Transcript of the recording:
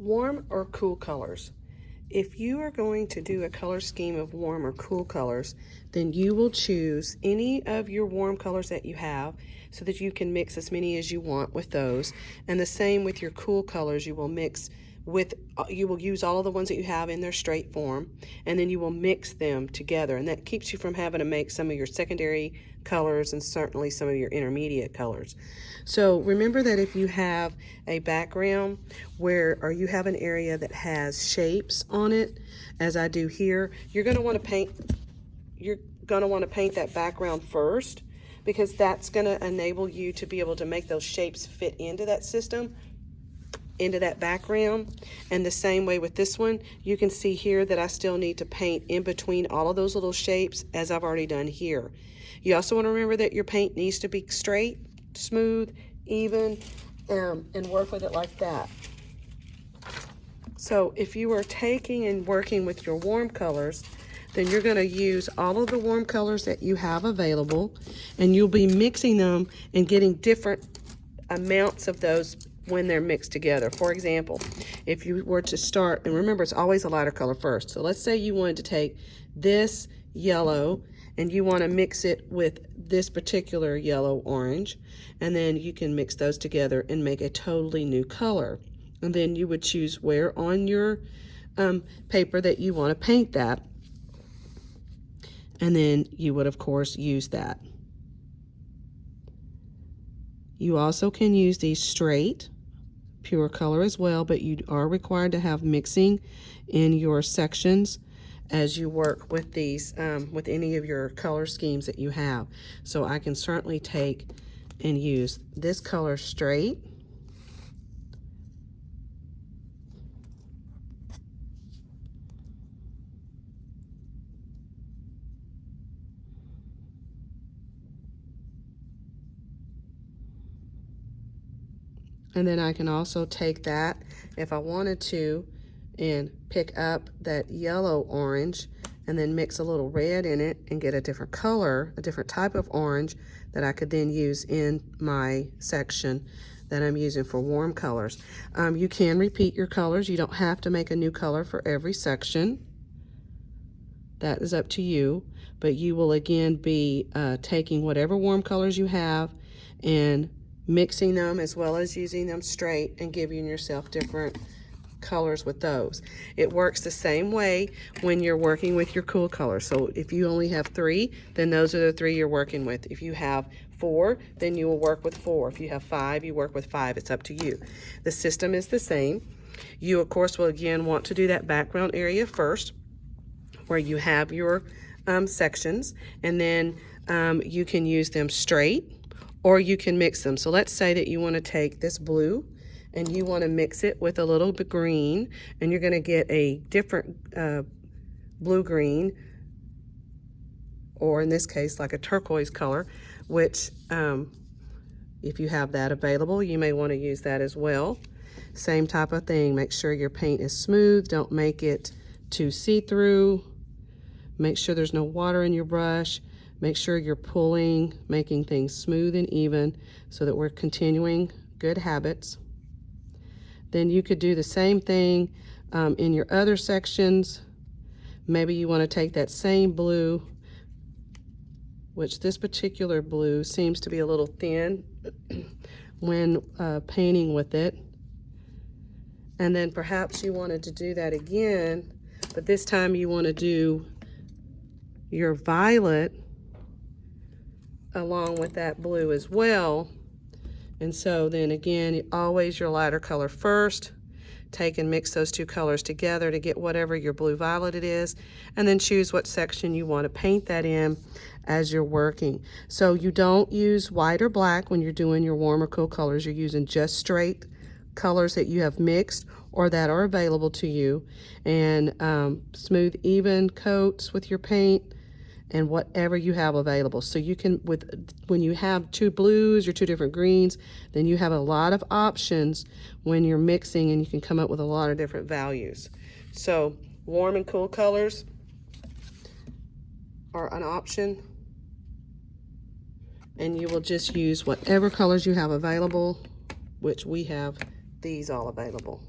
Warm or cool colors? If you are going to do a color scheme of warm or cool colors, then you will choose any of your warm colors that you have so that you can mix as many as you want with those. And the same with your cool colors, you will use all of the ones that you have in their straight form, and then you will mix them together, and that keeps you from having to make some of your secondary colors and certainly some of your intermediate colors. So remember that if you have a background or you have an area that has shapes on it, as I do here, you're going to want to paint that background first, because that's going to enable you to be able to make those shapes fit into that system, into that background. And the same way with this one, you can see here that I still need to paint in between all of those little shapes, as I've already done here. You also want to remember that your paint needs to be straight, smooth, even, and work with it like that. So if you are taking and working with your warm colors, then you're going to use all of the warm colors that you have available, and you'll be mixing them and getting different amounts of those when they're mixed together. For example, if you were to start, and remember it's always a lighter color first. So let's say you wanted to take this yellow and you want to mix it with this particular yellow orange, and then you can mix those together and make a totally new color. And then you would choose where on your paper that you want to paint that, and then you would of course use that. You also can use these straight, pure color as well, but you are required to have mixing in your sections as you work with these, with any of your color schemes that you have. So I can certainly take and use this color straight, and then I can also take that, if I wanted to, and pick up that yellow orange and then mix a little red in it and get a different color, a different type of orange that I could then use in my section that I'm using for warm colors. You can repeat your colors. You don't have to make a new color for every section. That is up to you, but you will again be taking whatever warm colors you have and mixing them, as well as using them straight and giving yourself different colors with those. It works the same way when you're working with your cool colors. So if you only have 3, then those are the 3 you're working with. If you have 4, then you will work with 4. If you have 5, you work with 5. It's up to you. The system is the same. You of course will again want to do that background area first, where you have your sections, and then you can use them straight or you can mix them. So let's say that you want to take this blue and you want to mix it with a little bit green, and you're going to get a different blue-green, or in this case like a turquoise color, which if you have that available, you may want to use that as well. Same type of thing. Make sure your paint is smooth. Don't make it too see-through. Make sure there's no water in your brush. Make sure you're pulling, making things smooth and even so that we're continuing good habits. Then you could do the same thing in your other sections. Maybe you want to take that same blue, which this particular blue seems to be a little thin when painting with it. And then perhaps you wanted to do that again, but this time you want to do your violet along with that blue as well. And so then again, always your lighter color first. Take and mix those 2 colors together to get whatever your blue violet it is, and then choose what section you want to paint that in as you're working. So you don't use white or black when you're doing your warm or cool colors. You're using just straight colors that you have mixed or that are available to you, and smooth, even coats with your paint and whatever you have available. So you can, when you have 2 blues or 2 different greens, then you have a lot of options when you're mixing, and you can come up with a lot of different values. So warm and cool colors are an option, and you will just use whatever colors you have available, which we have these all available.